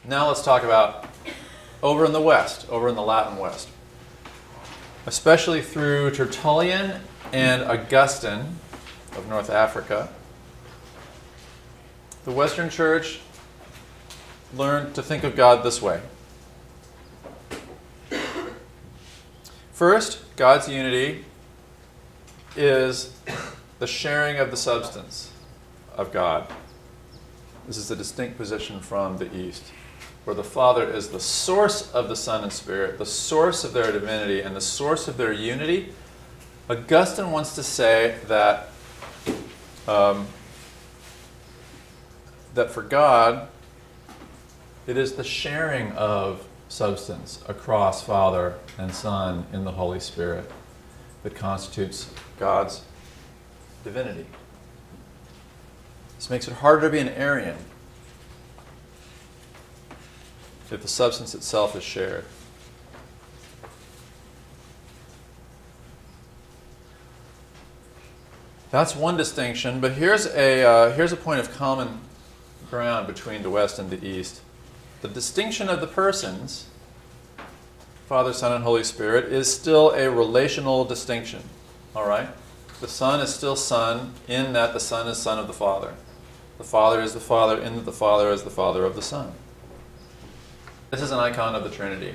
Now let's talk about over in the West, over in the Latin West. Especially through Tertullian and Augustine of North Africa, the Western Church learned to think of God this way. First, God's unity is the sharing of the substance of God. This is a distinct position from the East, where the Father is the source of the Son and Spirit, the source of their divinity, and the source of their unity. Augustine wants to say that that for God, it is the sharing of substance across Father and Son in the Holy Spirit that constitutes God's divinity. This makes it harder to be an Arian if the substance itself is shared. That's one distinction, but here's a point of common ground between the West and the East. The distinction of the persons, Father, Son, and Holy Spirit, is still a relational distinction. All right? The Son is still Son in that the Son is Son of the Father. The Father is the Father in that the Father is the Father of the Son. This is an icon of the Trinity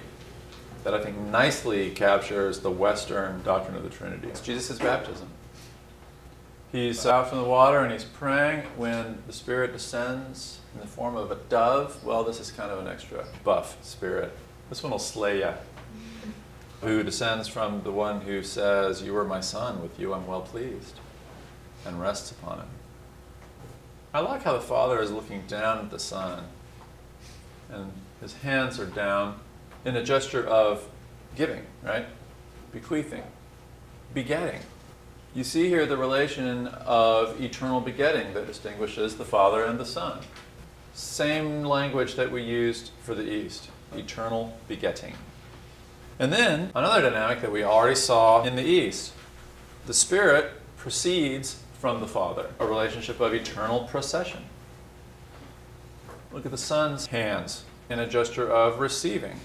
that I think nicely captures the Western doctrine of the Trinity. It's Jesus' baptism. He's out from the water and he's praying when the Spirit descends in the form of a dove. Well, this is kind of an extra buff Spirit. This one will slay you. Who descends from the one who says, "You are my Son, with you I'm well pleased," and rests upon him. I like how the Father is looking down at the Son, and his hands are down in a gesture of giving, right? Bequeathing, begetting. You see here the relation of eternal begetting that distinguishes the Father and the Son. Same language that we used for the East, eternal begetting. And then another dynamic that we already saw in the East. The Spirit proceeds from the Father, a relationship of eternal procession. Look at the Son's hands in a gesture of receiving.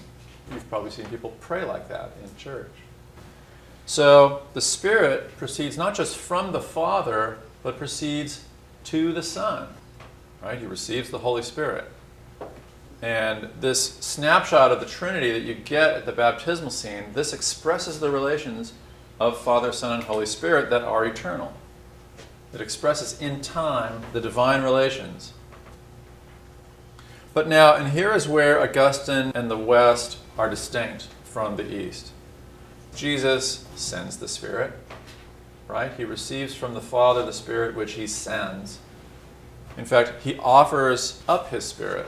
You've probably seen people pray like that in church. So the Spirit proceeds not just from the Father, but proceeds to the Son. Right? He receives the Holy Spirit. And this snapshot of the Trinity that you get at the baptismal scene, this expresses the relations of Father, Son, and Holy Spirit that are eternal. It expresses in time the divine relations. But now, and here is where Augustine and the West are distinct from the East. Jesus sends the Spirit, right? He receives from the Father the Spirit which he sends. In fact, he offers up his Spirit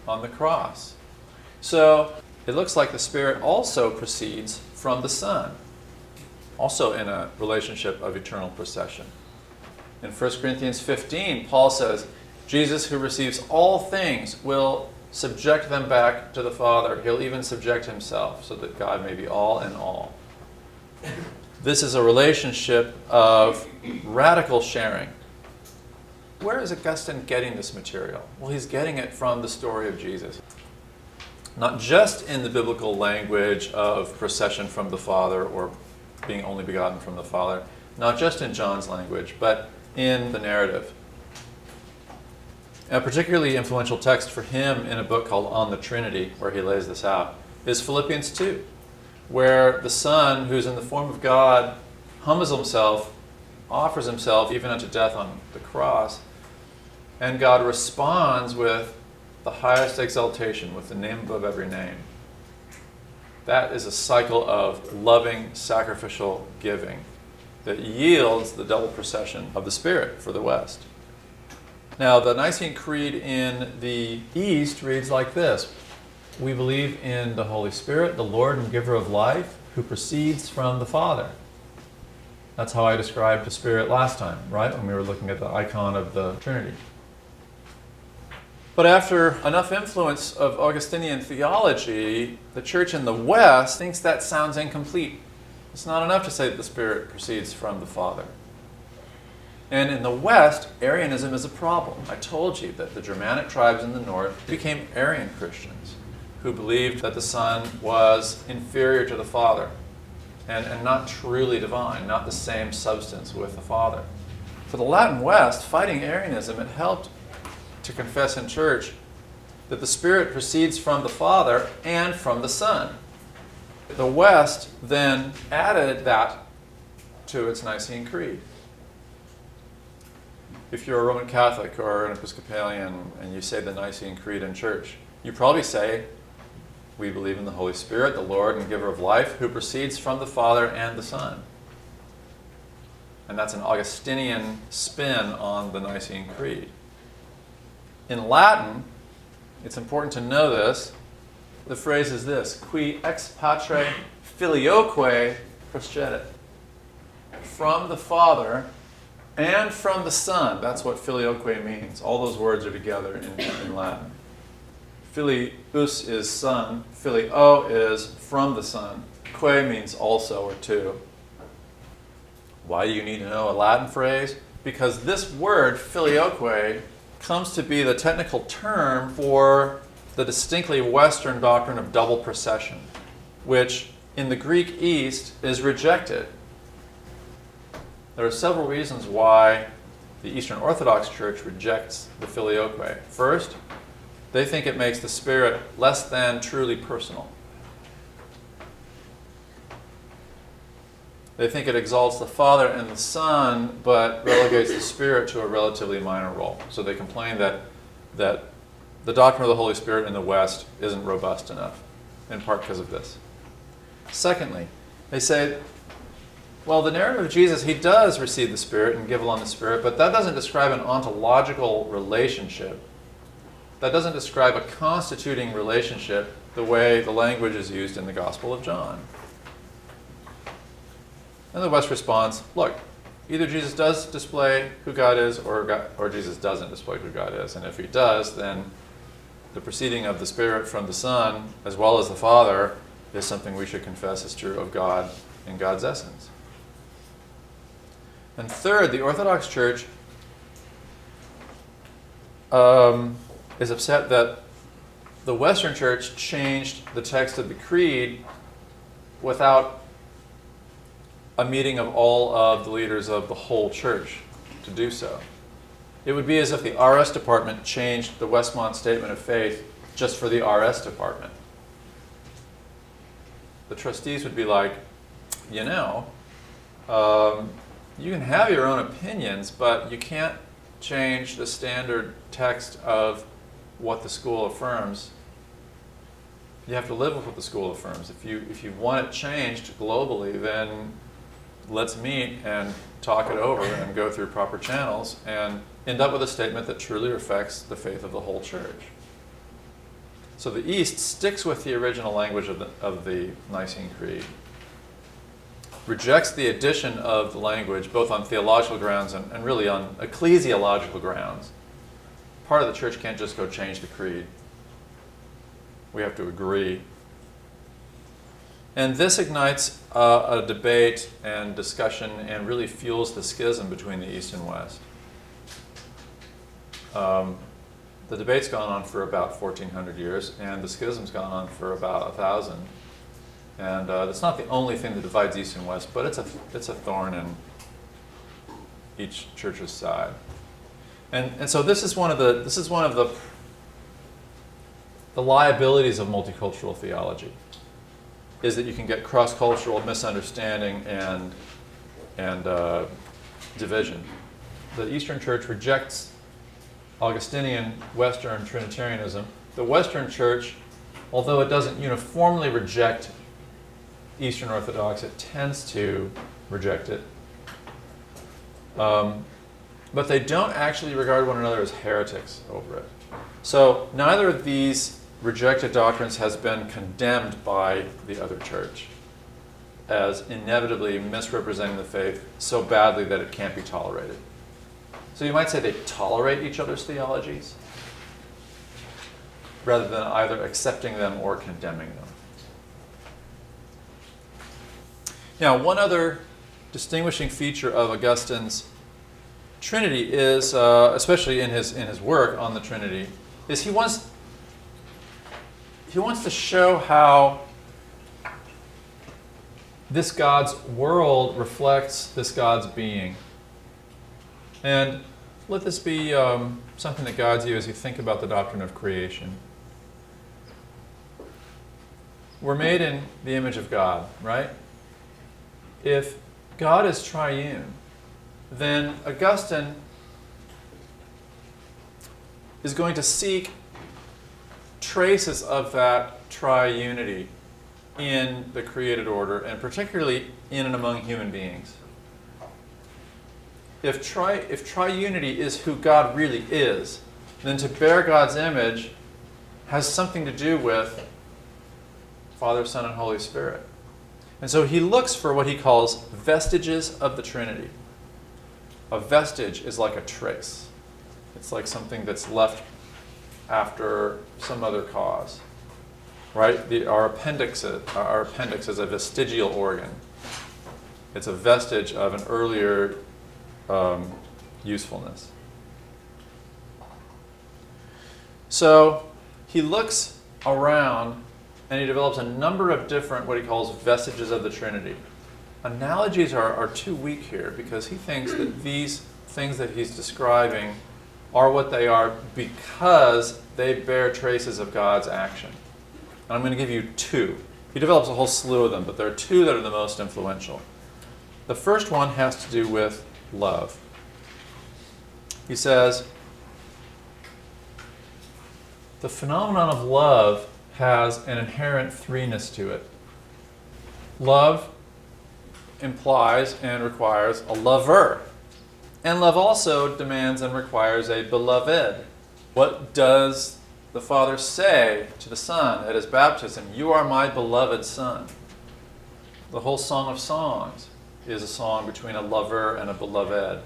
on the cross. So it looks like the Spirit also proceeds from the Son, also in a relationship of eternal procession. In 1 Corinthians 15, Paul says, Jesus who receives all things will subject them back to the Father. He'll even subject himself so that God may be all in all. This is a relationship of radical sharing. Where is Augustine getting this material? Well, he's getting it from the story of Jesus. Not just in the biblical language of procession from the Father or being only begotten from the Father, not just in John's language, but in the narrative. A particularly influential text for him in a book called On the Trinity, where he lays this out, is Philippians 2, where the Son, who's in the form of God, humbles himself, offers himself even unto death on the cross, and God responds with the highest exaltation, with the name above every name. That is a cycle of loving, sacrificial giving that yields the double procession of the Spirit for the West. Now, the Nicene Creed in the East reads like this. We believe in the Holy Spirit, the Lord and giver of life, who proceeds from the Father. That's how I described the Spirit last time, right? When we were looking at the icon of the Trinity. But after enough influence of Augustinian theology, the church in the West thinks that sounds incomplete. It's not enough to say that the Spirit proceeds from the Father. And in the West, Arianism is a problem. I told you that the Germanic tribes in the north became Arian Christians who believed that the Son was inferior to the Father and not truly divine, not the same substance with the Father. For the Latin West, fighting Arianism, it helped to confess in church that the Spirit proceeds from the Father and from the Son. The West then added that to its Nicene Creed. If you're a Roman Catholic or an Episcopalian and you say the Nicene Creed in church, you probably say, we believe in the Holy Spirit, the Lord and giver of life, who proceeds from the Father and the Son. And that's an Augustinian spin on the Nicene Creed. In Latin, it's important to know this, the phrase is this, qui ex patre filioque procedit. From the Father and from the Son. That's what filioque means. All those words are together in Latin. Filius is son. Filio is from the Son. Que means also or to. Why do you need to know a Latin phrase? Because this word, filioque, comes to be the technical term for the distinctly Western doctrine of double procession, which in the Greek East is rejected. There are several reasons why the Eastern Orthodox Church rejects the filioque. First, they think it makes the Spirit less than truly personal. They think it exalts the Father and the Son, but relegates the Spirit to a relatively minor role. So they complain that the doctrine of the Holy Spirit in the West isn't robust enough, in part because of this. Secondly, they say, well, the narrative of Jesus, he does receive the Spirit and give along the Spirit, but that doesn't describe an ontological relationship. That doesn't describe a constituting relationship the way the language is used in the Gospel of John. And the West responds, look, either Jesus does display who God is or Jesus doesn't display who God is. And if he does, then the proceeding of the Spirit from the Son, as well as the Father, is something we should confess is true of God in God's essence. And third, the Orthodox Church is upset that the Western Church changed the text of the Creed without a meeting of all of the leaders of the whole church to do so. It would be as if the RS department changed the Westmont Statement of Faith just for the RS department. The trustees would be like, you know, you can have your own opinions, but you can't change the standard text of what the school affirms. You have to live with what the school affirms. If you want it changed globally, then let's meet and talk it over and go through proper channels and end up with a statement that truly reflects the faith of the whole church. So the East sticks with the original language of the Nicene Creed, rejects the addition of the language both on theological grounds and really on ecclesiological grounds. Part of the church can't just go change the creed. We have to agree. And this ignites a debate and discussion and really fuels the schism between the East and West. The debate's gone on for about 1,400 years, and the schism's gone on for about 1,000. And it's not the only thing that divides East and West, but it's a thorn in each church's side. And so this is one of the liabilities of multicultural theology, is that you can get cross-cultural misunderstanding and division. The Eastern Church rejects Augustinian Western Trinitarianism. The Western Church, although it doesn't uniformly reject Eastern Orthodox, it tends to reject it. But they don't actually regard one another as heretics over it. So neither of these rejected doctrines has been condemned by the other church as inevitably misrepresenting the faith so badly that it can't be tolerated. So you might say they tolerate each other's theologies rather than either accepting them or condemning them. Now, one other distinguishing feature of Augustine's Trinity is, especially in his work on the Trinity, is he wants to show how this God's world reflects this God's being. And let this be something that guides you as you think about the doctrine of creation. We're made in the image of God, right? If God is triune, then Augustine is going to seek traces of that triunity in the created order, and particularly in and among human beings. If triunity is who God really is, then to bear God's image has something to do with Father, Son, and Holy Spirit. And so he looks for what he calls vestiges of the Trinity. A vestige is like a trace. It's like something that's left after some other cause. Right? Our appendix is a vestigial organ. It's a vestige of an earlier usefulness. So he looks around and he develops a number of different, what he calls vestiges of the Trinity. Analogies are too weak here because he thinks that these things that he's describing are what they are because they bear traces of God's action. And I'm going to give you two. He develops a whole slew of them, but there are two that are the most influential. The first one has to do with love. He says, the phenomenon of love has an inherent threeness to it. Love implies and requires a lover. And love also demands and requires a beloved. What does the Father say to the Son at his baptism? You are my beloved Son. The whole Song of Songs is a song between a lover and a beloved.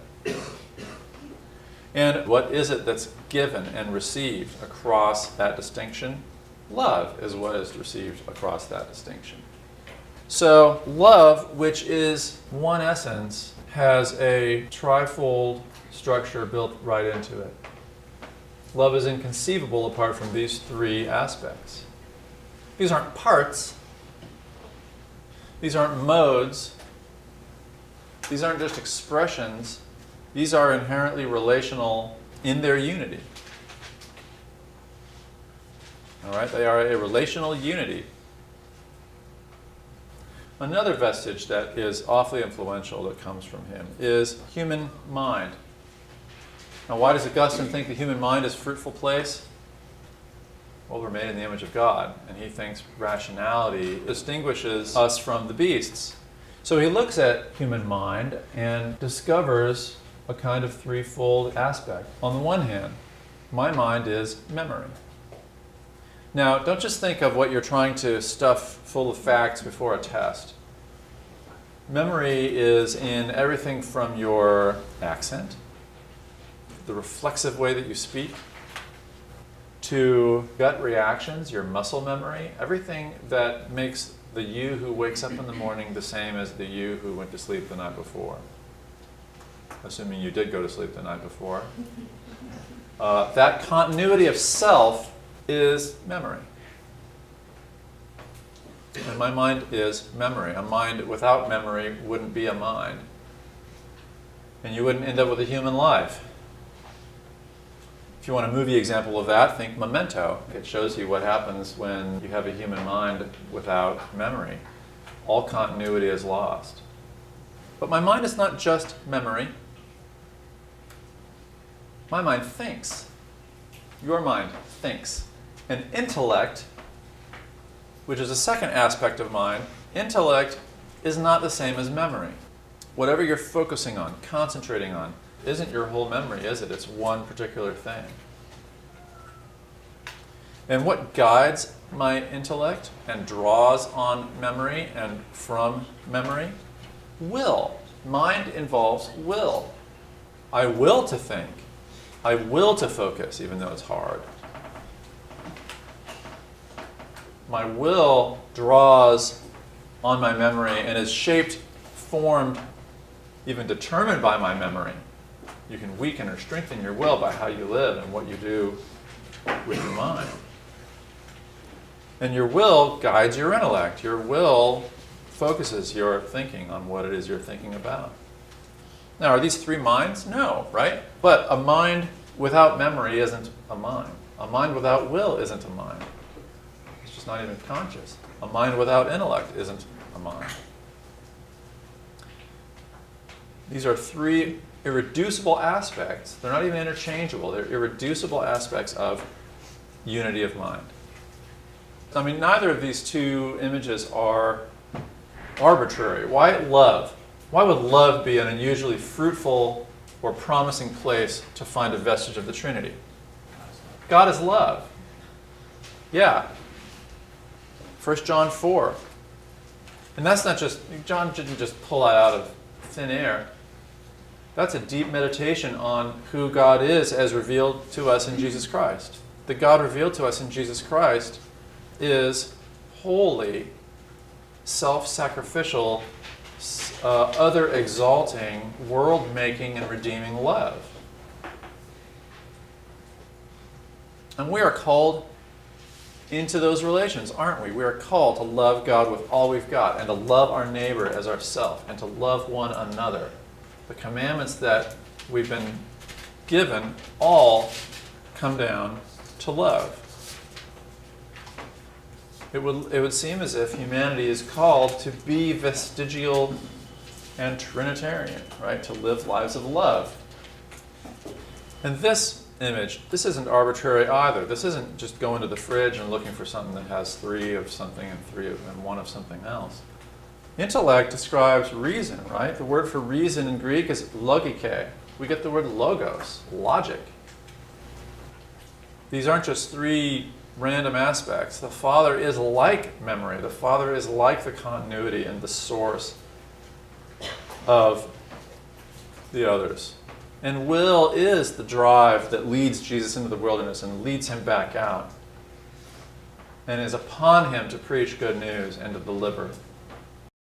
And what is it that's given and received across that distinction? Love is what is received across that distinction. So love, which is one essence, has a trifold structure built right into it. Love is inconceivable apart from these three aspects. These aren't parts. These aren't modes. These aren't just expressions. These are inherently relational in their unity. All right? They are a relational unity. Another vestige that is awfully influential that comes from him is human mind. Now, why does Augustine think the human mind is a fruitful place? Well, we're made in the image of God, and he thinks rationality distinguishes us from the beasts. So he looks at human mind and discovers a kind of threefold aspect. On the one hand, my mind is memory. Now, don't just think of what you're trying to stuff full of facts before a test. Memory is in everything from your accent, the reflexive way that you speak, to gut reactions, your muscle memory, everything that makes the you who wakes up in the morning the same as the you who went to sleep the night before. Assuming you did go to sleep the night before. That continuity of self is memory. And my mind is memory. A mind without memory wouldn't be a mind. And you wouldn't end up with a human life. If you want a movie example of that, think Memento. It shows you what happens when you have a human mind without memory. All continuity is lost. But my mind is not just memory. My mind thinks. Your mind thinks. And intellect, which is a second aspect of mind, intellect is not the same as memory. Whatever you're focusing on, concentrating on, isn't your whole memory, is it? It's one particular thing. And what guides my intellect and draws on memory and from memory? Will. Mind involves will. I will to think. I will to focus, even though it's hard. My will draws on my memory and is shaped, formed, even determined by my memory. You can weaken or strengthen your will by how you live and what you do with your mind. And your will guides your intellect. Your will focuses your thinking on what it is you're thinking about. Now, are these three minds? No, right? But a mind without memory isn't a mind. A mind without will isn't a mind. It's just not even conscious. A mind without intellect isn't a mind. These are three irreducible aspects. They're not even interchangeable. They're irreducible aspects of unity of mind. I mean, neither of these two images are arbitrary. Why love? Why would love be an unusually fruitful or promising place to find a vestige of the Trinity? God is love. Yeah. 1 John 4. And that's not just, John didn't just pull that out of thin air. That's a deep meditation on who God is as revealed to us in Jesus Christ. The God revealed to us in Jesus Christ is holy, self-sacrificial, other-exalting, world-making, and redeeming love. And we are called into those relations, aren't we? We are called to love God with all we've got, and to love our neighbor as ourselves, and to love one another. The commandments that we've been given all come down to love. It would seem as if humanity is called to be vestigial and Trinitarian, right? To live lives of love. And this image, this isn't arbitrary either. This isn't just going to the fridge and looking for something that has three of something and one of something else. Intellect describes reason, right? The word for reason in Greek is logike. We get the word logos, logic. These aren't just three random aspects. The Father is like memory. The Father is like the continuity and the source of the others. And will is the drive that leads Jesus into the wilderness and leads him back out and is upon him to preach good news and to deliver